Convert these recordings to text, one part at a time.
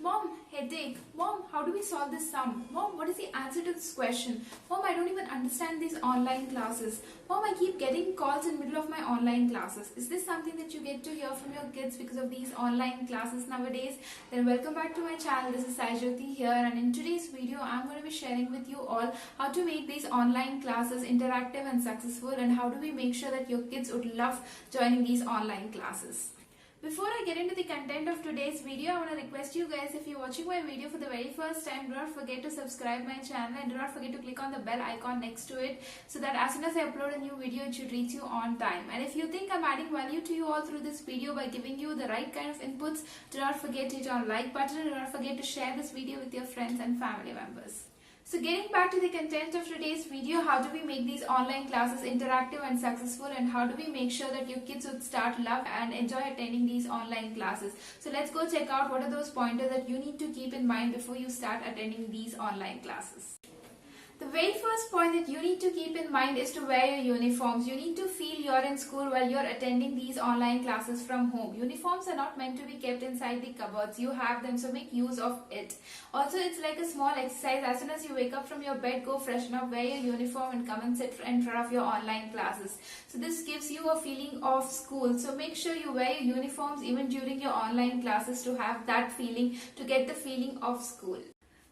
Mom, headache. Mom, how do we solve this sum? Mom, what is the answer to this question? Mom, I don't even understand these online classes. Mom, I keep getting calls in the middle of my online classes. Is this something that you get to hear from your kids because of these online classes nowadays? Then welcome back to my channel. This is JYOTHI here, and in today's video, I'm going to be sharing with you all how to make these online classes interactive and successful, and how do we make sure that your kids would love joining these online classes. Before I get into the content of today's video, I want to request you guys, if you're watching my video for the very first time, do not forget to subscribe my channel and do not forget to click on the bell icon next to it, so that as soon as I upload a new video, it should reach you on time. And if you think I'm adding value to you all through this video by giving you the right kind of inputs, do not forget to hit on like button and do not forget to share this video with your friends and family members. So getting back to the content of today's video, how do we make these online classes interactive and successful, and how do we make sure that your kids would start love and enjoy attending these online classes? So let's go check out what are those pointers that you need to keep in mind before you start attending these online classes. The very first point that you need to keep in mind is to wear your uniforms. You need to feel you're in school while you're attending these online classes from home. Uniforms are not meant to be kept inside the cupboards. You have them, so make use of it. Also, it's like a small exercise. As soon as you wake up from your bed, go freshen up, wear your uniform and come and sit in front of your online classes. So this gives you a feeling of school. So make sure you wear your uniforms even during your online classes to have that feeling, to get the feeling of school.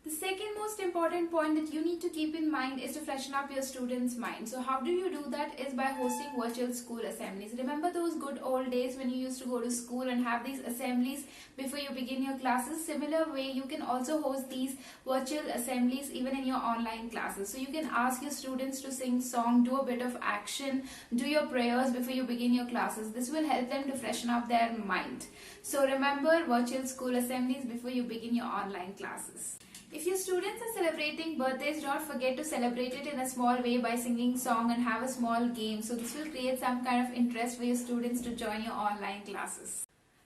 The second most important point that you need to keep in mind is to freshen up your students' mind. So how do you do that? Is by hosting virtual school assemblies. Remember those good old days when you used to go to school and have these assemblies before you begin your classes? Similar way, you can also host these virtual assemblies even in your online classes. So you can ask your students to sing song, do a bit of action, do your prayers before you begin your classes. This will help them to freshen up their mind. So remember virtual school assemblies before you begin your online classes. If your students are celebrating birthdays, do not forget to celebrate it in a small way by singing song and have a small game. So this will create some kind of interest for your students to join your online classes.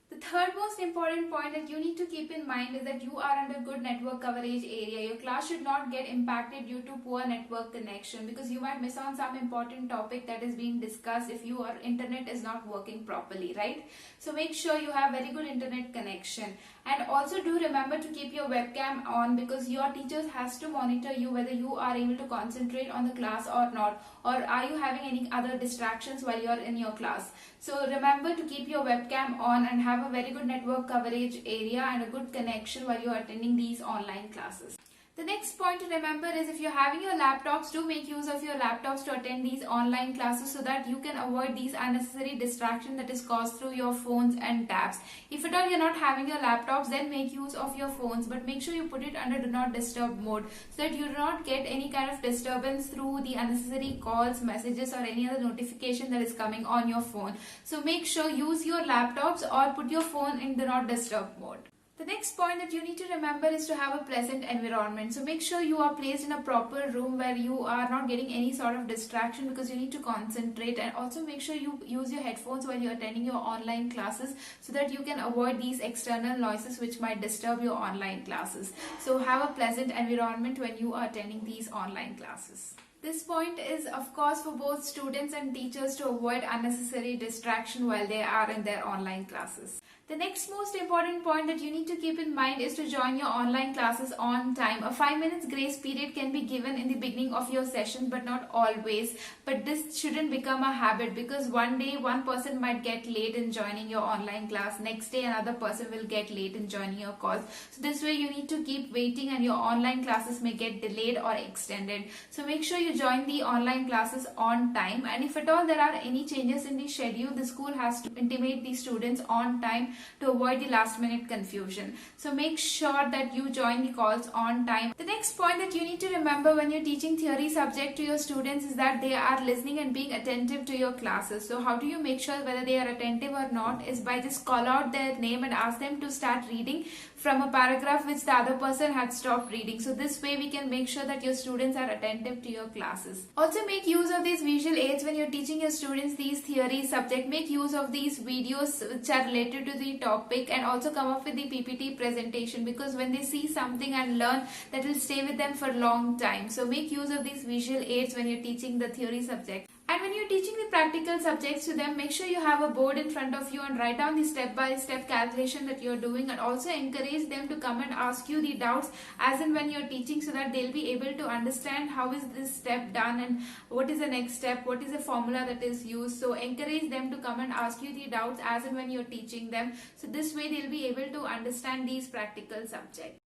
The third most important point that you need to keep in mind is that you are under good network coverage area. Your class should not get impacted due to poor network connection, because you might miss on some important topic that is being discussed if your internet is not working properly, right? So make sure you have very good internet connection. And also do remember to keep your webcam on, because your teachers has to monitor you whether you are able to concentrate on the class or not, or are you having any other distractions while you are in your class. So remember to keep your webcam on and have a very good network coverage area and a good connection while you are attending these online classes. The next point to remember is, if you're having your laptops, do make use of your laptops to attend these online classes, so that you can avoid these unnecessary distraction that is caused through your phones and tabs. If at all you're not having your laptops, then make use of your phones, but make sure you put it under do not disturb mode, so that you do not get any kind of disturbance through the unnecessary calls, messages or any other notification that is coming on your phone. So make sure use your laptops or put your phone in do not disturb mode. The next point that you need to remember is to have a pleasant environment. So make sure you are placed in a proper room where you are not getting any sort of distraction, because you need to concentrate. And also make sure you use your headphones while you're attending your online classes, so that you can avoid these external noises which might disturb your online classes. So have a pleasant environment when you are attending these online classes. This point is of course for both students and teachers to avoid unnecessary distraction while they are in their online classes. The next most important point that you need to keep in mind is to join your online classes on time. A 5 minutes grace period can be given in the beginning of your session, but not always. But this shouldn't become a habit, because one day one person might get late in joining your online class. Next day another person will get late in joining your course. So this way you need to keep waiting, and your online classes may get delayed or extended. So make sure you join the online classes on time. And if at all there are any changes in the schedule, the school has to intimate the students on time to avoid the last minute confusion. So make sure that you join the calls on time. The next point that you need to remember when you're teaching theory subject to your students is that they are listening and being attentive to your classes. So how do you make sure whether they are attentive or not? Is by just call out their name and ask them to start reading from a paragraph which the other person had stopped reading. So this way we can make sure that your students are attentive to your classes. Also make use of these visual aids when you're teaching your students these theory subject. Make use of these videos which are related to the topic, and also come up with the PPT presentation, because when they see something and learn, that will stay with them for a long time. So make use of these visual aids when you're teaching the theory subject. And when you're teaching the practical subjects to them, make sure you have a board in front of you and write down the step-by-step calculation that you're doing, and also encourage them to come and ask you the doubts as in when you're teaching, so that they'll be able to understand how is this step done and what is the next step, what is the formula that is used. So encourage them to come and ask you the doubts as in when you're teaching them. So this way they'll be able to understand these practical subjects.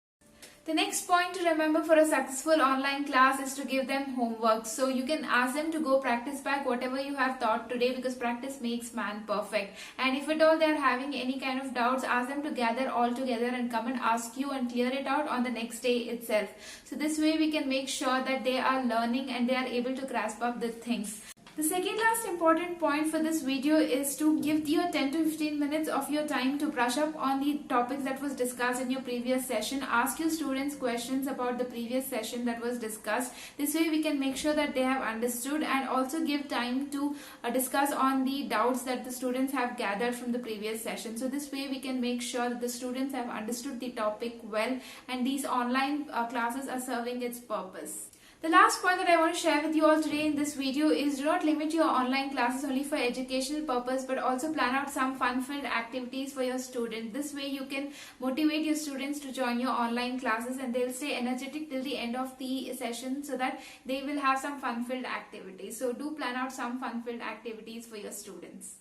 The next point to remember for a successful online class is to give them homework. So you can ask them to go practice back whatever you have taught today, because practice makes man perfect. And if at all they are having any kind of doubts, ask them to gather all together and come and ask you and clear it out on the next day itself. So this way we can make sure that they are learning and they are able to grasp up the things. The second last important point for this video is to give you 10 to 15 minutes of your time to brush up on the topics that was discussed in your previous session. Ask your students questions about the previous session that was discussed. This way we can make sure that they have understood, and also give time to discuss on the doubts that the students have gathered from the previous session. So this way we can make sure that the students have understood the topic well, and these online classes are serving its purpose. The last point that I want to share with you all today in this video is, do not limit your online classes only for educational purpose, but also plan out some fun-filled activities for your student. This way you can motivate your students to join your online classes, and they'll stay energetic till the end of the session, so that they will have some fun-filled activities. So do plan out some fun-filled activities for your students.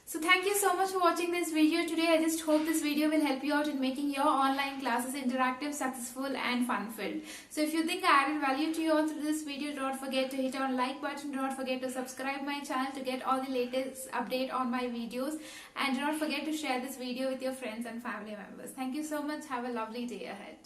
So thank you so much for watching this video today. I just hope this video will help you out in making your online classes interactive, successful and fun-filled. So if you think I added value to you all through this video, do not forget to hit on like button, do not forget to subscribe my channel to get all the latest update on my videos, and do not forget to share this video with your friends and family members. Thank you so much. Have a lovely day ahead.